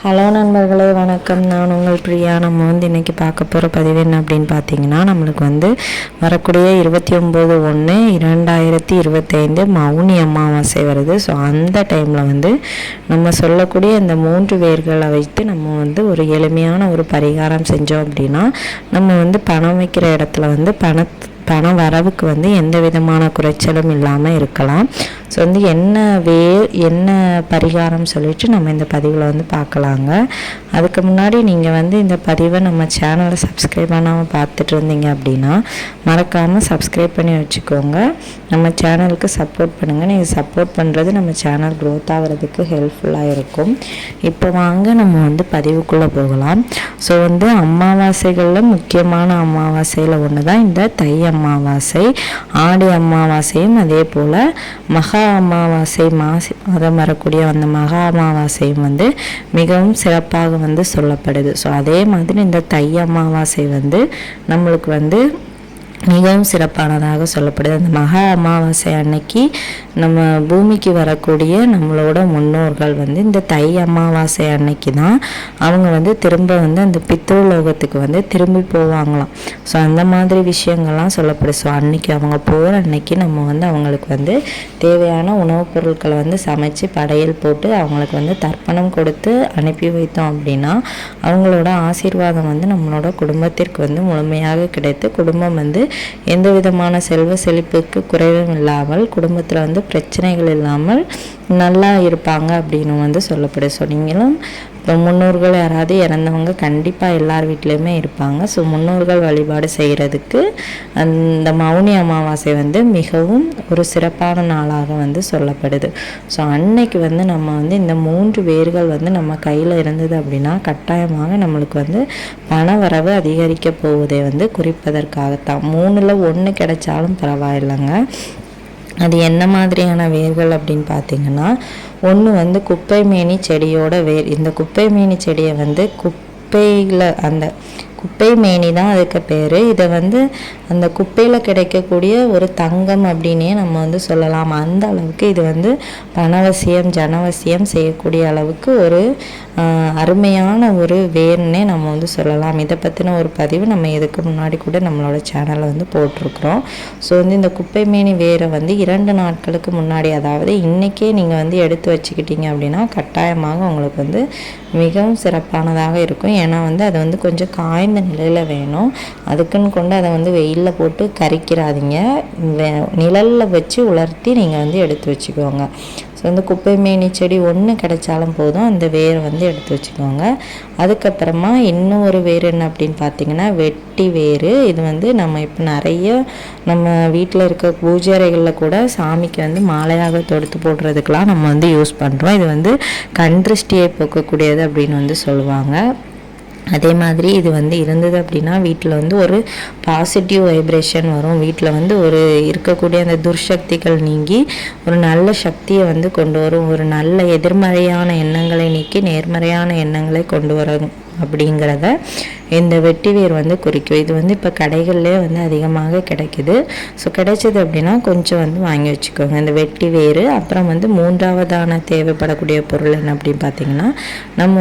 Hello நண்பர்களே, வணக்கம். நான் உங்கள் பிரியா. நம்ம இன்றைக்கி பார்க்க போகிற பதிவு என்ன அப்படின்னு பார்த்தீங்கன்னா, நம்மளுக்கு வரக்கூடிய 29/1/2025 மௌனி அமாவாசை வருது. ஸோ அந்த டைமில் நம்ம சொல்லக்கூடிய இந்த 3 வேர்களை வைத்து நம்ம ஒரு எளிமையான ஒரு பரிகாரம் செஞ்சோம் அப்படின்னா, நம்ம பணம் வைக்கிற இடத்துல பண வரவுக்கு எந்த விதமான குறைச்சலும் இல்லாமல் இருக்கலாம். ஸோ என்ன பரிகாரம் சொல்லிட்டு நம்ம இந்த பதிவில் பார்க்கலாங்க. அதுக்கு முன்னாடி நீங்கள் இந்த பதிவை நம்ம சேனலை சப்ஸ்கிரைப் பண்ணாமல் பார்த்துட்டு இருந்தீங்க அப்படின்னா மறக்காமல் சப்ஸ்கிரைப் பண்ணி வச்சுக்கோங்க. நம்ம சேனலுக்கு சப்போர்ட் பண்ணுங்கள். நீங்கள் சப்போர்ட் பண்ணுறது நம்ம சேனல் க்ரோத் ஆகிறதுக்கு ஹெல்ப்ஃபுல்லாக இருக்கும். இப்போ வாங்க நம்ம பதிவுக்குள்ளே போகலாம். ஸோ அமாவாசைகளில் முக்கியமான அமாவாசையில் ஒன்று தான் இந்த தை அமாவாசை. ஆடி அமாவாசையும் அதே போல் மகா அமாவாசை மாதம் வரக்கூடிய அந்த மகா அமாவாசையும் மிகவும் சிறப்பாக சொல்லப்படுது. ஸோ அதே மாதிரி இந்த தை அமாவாசை நம்மளுக்கு மிகவும் சிறப்பானதாக சொல்லப்படுது. அந்த மகா அமாவாசை அன்னைக்கு நம்ம பூமிக்கு வரக்கூடிய நம்மளோட முன்னோர்கள் இந்த தை அமாவாசை அன்னைக்கு தான் அவங்க திரும்ப அந்த பித்ருலோகத்துக்கு திரும்பி போவாங்களாம். ஸோ அந்த மாதிரி விஷயங்கள்லாம் சொல்லப்படுது. ஸோ அன்னைக்கு அவங்க போகிற அன்னைக்கு நம்ம அவங்களுக்கு தேவையான உணவுப் பொருட்களை சமைச்சு படையல் போட்டு அவங்களுக்கு தர்ப்பணம் கொடுத்து அனுப்பி வைத்தோம் அப்படின்னா அவங்களோட ஆசீர்வாதம் நம்மளோட குடும்பத்திற்கு முழுமையாக கிடைத்து குடும்பம் எந்த விதமான செல்வ செழிப்புக்கு குறைவும் இல்லாமல் குடும்பத்தில் பிரச்சனைகள் இல்லாமல் நல்லா இருப்பாங்க அப்படின்னு சொல்லப்படுது. ஸோ நீங்களும் இப்போ முன்னோர்கள் யாராவது இறந்தவங்க கண்டிப்பாக எல்லார் வீட்லேயுமே இருப்பாங்க. ஸோ முன்னோர்கள் வழிபாடு செய்கிறதுக்கு அந்த மௌனி அமாவாசை மிகவும் ஒரு சிறப்பான நாளாக சொல்லப்படுது. ஸோ அன்னைக்கு நம்ம இந்த 3 வேர்கள் நம்ம கையில் இருந்தது அப்படின்னா கட்டாயமாக நம்மளுக்கு பண வரவு அதிகரிக்க போவதை குறிப்பதற்காகத்தான். 3ல் 1 கிடைச்சாலும் பரவாயில்லைங்க. அது என்ன மாதிரியான வேர்கள் அப்படின்னு பார்த்தீங்கன்னா, ஒன்று குப்பை மேனி செடியோட வேர். இந்த குப்பை மேனி செடியை குப்பையில் அந்த குப்பை மேனி தான் அதுக்கு பேர். இதை அந்த குப்பையில் கிடைக்கக்கூடிய ஒரு தங்கம் அப்படின்னே நம்ம சொல்லலாம். அந்த அளவுக்கு இது பணவசியம் ஜனவசியம் செய்யக்கூடிய அளவுக்கு ஒரு அருமையான ஒரு வேர்னே நம்ம சொல்லலாம். இதை பற்றின ஒரு பதிவு நம்ம இதுக்கு முன்னாடி கூட நம்மளோட சேனலில் போட்டிருக்கிறோம். ஸோ இந்த குப்பை மேனி வேரை 2 நாட்களுக்கு முன்னாடி, அதாவது இன்றைக்கே நீங்கள் எடுத்து வச்சுக்கிட்டீங்க அப்படின்னா கட்டாயமாக உங்களுக்கு மிகவும் சிறப்பானதாக இருக்கும். ஏன்னா அது கொஞ்சம் காய்ந்த நிலையில் வேணும். அதுக்குன்னு கொண்டு அதை வெயிலில் போட்டு கரிக்கிறாதீங்க. நிழலில் வச்சு உலர்த்தி நீங்கள் எடுத்து வச்சுக்கோங்க. ஸோ குப்பை மேனி செடி 1 கிடைச்சாலும் போதும். அந்த வேரை எடுத்து வச்சுக்கோங்க. அதுக்கப்புறமா இன்னும் ஒரு வேர் என்ன அப்படின்னு பார்த்தீங்கன்னா வெட்டி வேர். இது நம்ம இப்போ நிறைய நம்ம வீட்டில் இருக்க பூஜை அறைகளில் கூட சாமிக்கு மாலையாக தொடுத்து போடுறதுக்கெலாம் நம்ம யூஸ் பண்ணுறோம். இது கண் திருஷ்டியை போக்கக்கூடியது அப்படின்னு சொல்லுவாங்க. அதே மாதிரி இது இருந்தது அப்படின்னா வீட்டில் ஒரு பாசிட்டிவ் வைப்ரேஷன் வரும். வீட்டில் ஒரு இருக்கக்கூடிய அந்த துர்சக்திகள் நீங்கி ஒரு நல்ல சக்தியை கொண்டு வரும். ஒரு நல்ல எதிர்மறையான எண்ணங்களை நீக்கி நேர்மறையான எண்ணங்களை கொண்டு வரும் அப்படிங்கிறத இந்த வெட்டி வேர் குறிக்கும். இது இப்போ கடைகள்லேயே அதிகமாக கிடைக்குது. ஸோ கிடைச்சது அப்படின்னா கொஞ்சம் வாங்கி வச்சுக்கோங்க இந்த வெட்டி வேர். அப்புறம் 3ஆவதான தேவைப்படக்கூடிய பொருள் என்ன அப்படின்னு பார்த்தீங்கன்னா, நம்ம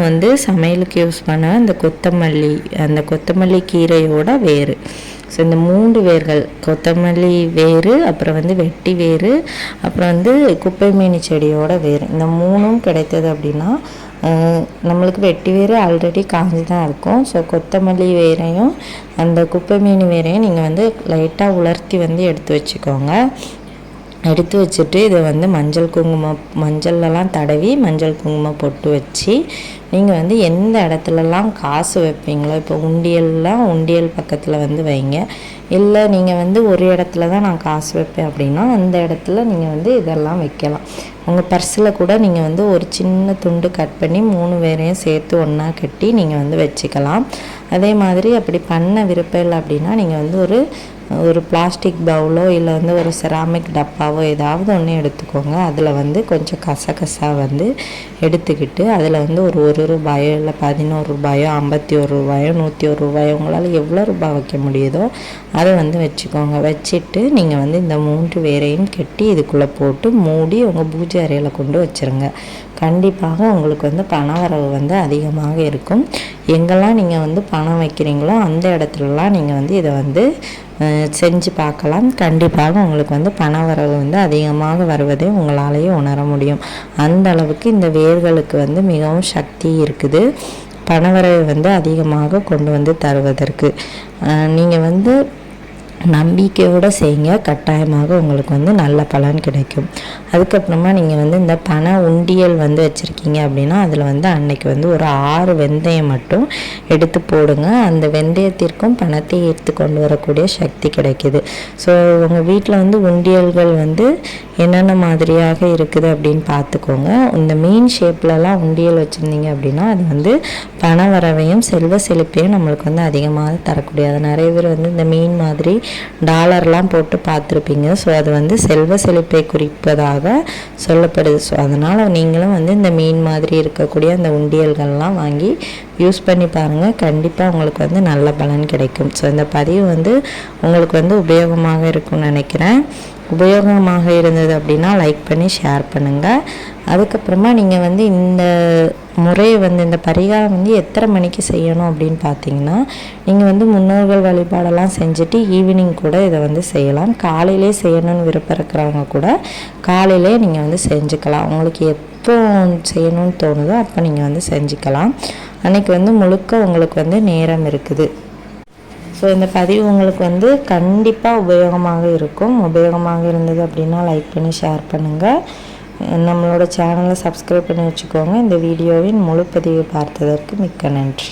சமையலுக்கு யூஸ் பண்ண அந்த கொத்தமல்லி கீரையோட வேர். ஸோ இந்த 3 வேர்கள், கொத்தமல்லி வேர், அப்புறம் வெட்டி வேர், அப்புறம் குப்பை மேனி செடியோட வேர், இந்த 3ம் கிடைத்தது அப்படின்னா நம்மளுக்கு வெட்டி வேர் ஆல்ரெடி காஞ்சி தான் இருக்கும். ஸோ கொத்தமல்லி வேரையும் அந்த குப்பை மீனி வேரையும் நீங்கள் லைட்டாக உலர்த்தி எடுத்து வச்சுக்கோங்க. எடுத்து வச்சுட்டு இதை மஞ்சள்லாம் தடவி மஞ்சள் குங்குமம் போட்டு வச்சு நீங்கள் எந்த இடத்துலலாம் காசு வைப்பீங்களோ, இப்போ உண்டியல் பக்கத்தில் வைங்க. இல்லை நீங்கள் ஒரு இடத்துல தான் நான் காசு வைப்பேன் அப்படின்னா அந்த இடத்துல நீங்கள் இதெல்லாம் வைக்கலாம். உங்கள் பர்ஸில் கூட நீங்கள் ஒரு சின்ன துண்டு கட் பண்ணி 3 வேரையும் சேர்த்து ஒன்றா கட்டி நீங்கள் வச்சுக்கலாம். அதே மாதிரி அப்படி பண்ண விருப்பம் இல்லை அப்படின்னா நீங்கள் ஒரு ஒரு பிளாஸ்டிக் பவுலோ இல்லை வந்து ஒரு செராமிக் டப்பாவோ ஏதாவது ஒன்று எடுத்துக்கோங்க. அதில் வந்து கொஞ்சம் கசகசா வந்து எடுத்துக்கிட்டு அதில் வந்து ஒரு ரூபாயோ இல்லை 11 ரூபாயோ 51 ரூபாயோ 101 ரூபாயோ உங்களால் எவ்வளோ ரூபாய் வைக்க முடியுதோ அதை வந்து வச்சுக்கோங்க. வச்சுட்டு நீங்கள் வந்து இந்த 3 வேரையும் கட்டி இதுக்குள்ளே போட்டு மூடி உங்கள் பூஜை அறையில் கொண்டு வச்சுருங்க. கண்டிப்பாக உங்களுக்கு வந்து பணவரவு வந்து அதிகமாக இருக்கும். எங்கெல்லாம் நீங்கள் வந்து பணம் வைக்கிறீங்களோ அந்த இடத்துலலாம் நீங்கள் வந்து இதை வந்து செஞ்சு பார்க்கலாம். கண்டிப்பாக உங்களுக்கு வந்து பணவரவு வந்து அதிகமாக வருவதை உங்களாலேயே உணர முடியும். அந்த அளவுக்கு இந்த வேர்களுக்கு வந்து மிகவும் சக்தி இருக்குது பணவரவை வந்து அதிகமாக கொண்டு வந்து தருவதற்கு. நீங்கள் வந்து நம்பிக்கையோடு செய்யுங்க, கட்டாயமாக உங்களுக்கு வந்து நல்ல பலன் கிடைக்கும். அதுக்கப்புறமா நீங்கள் வந்து இந்த பண உண்டியல் வந்து வச்சுருக்கீங்க அப்படின்னா அதில் வந்து அன்னைக்கு வந்து ஒரு 6 வெந்தயம் மட்டும் எடுத்து போடுங்க. அந்த வெந்தயத்திற்கும் பணத்தை ஈர்த்து கொண்டு வரக்கூடிய சக்தி கிடைக்கிது. ஸோ உங்கள் வீட்டில் வந்து உண்டியல்கள் வந்து என்னென்ன மாதிரியாக இருக்குது அப்படின்னு பார்த்துக்கோங்க. இந்த மீன் ஷேப்லலாம் உண்டியல் வச்சுருந்தீங்க அப்படின்னா அது வந்து பண வரவையும் செல்வ செழிப்பையும் நம்மளுக்கு வந்து அதிகமாக தரக்கூடியது. நிறைய பேர் வந்து இந்த மீன் மாதிரி டாலர்லாம் போட்டு பார்த்துருப்பீங்க. ஸோ அது வந்து செல்வ செழிப்பை குறிப்பதாக சொல்லப்படுது. ஸோ அதனால் நீங்களும் வந்து இந்த மீன் மாதிரி இருக்கக்கூடிய அந்த உண்டியல்கள்லாம் வாங்கி யூஸ் பண்ணி பாருங்கள். கண்டிப்பாக உங்களுக்கு வந்து நல்ல பலன் கிடைக்கும். ஸோ இந்த பதிவு வந்து உங்களுக்கு வந்து உபயோகமாக இருக்கும்னு நினைக்கிறேன். உபயோகமாக இருந்தது அப்படின்னா லைக் பண்ணி ஷேர் பண்ணுங்கள். அதுக்கப்புறமா நீங்கள் வந்து இந்த முறையை வந்து இந்த பரிகாரம் வந்து எத்தனை மணிக்கு செய்யணும் அப்படின்னு பார்த்தீங்கன்னா நீங்கள் வந்து முன்னோர்கள் வழிபாடெல்லாம் செஞ்சுட்டு ஈவினிங் கூட இதை வந்து செய்யலாம். காலையிலே செய்யணும்னு விருப்பம் இருக்கிறவங்க கூட காலையிலே நீங்கள் வந்து செஞ்சுக்கலாம். உங்களுக்கு எப்போ செய்யணும்னு தோணுதோ அப்போ நீங்கள் வந்து செஞ்சுக்கலாம். அன்றைக்கி வந்து முழுக்க உங்களுக்கு வந்து நேரம் இருக்குது. ஸோ இந்த பதிவு உங்களுக்கு வந்து கண்டிப்பாக உபயோகமாக இருக்கும். உபயோகமாக இருந்தது அப்படின்னா லைக் பண்ணி ஷேர் பண்ணுங்கள். நம்மளோட சேனலை சப்ஸ்கிரைப் பண்ணி வச்சுக்கோங்க. இந்த வீடியோவின் முழு பதிவை பார்த்ததற்கு மிக்க நன்றி.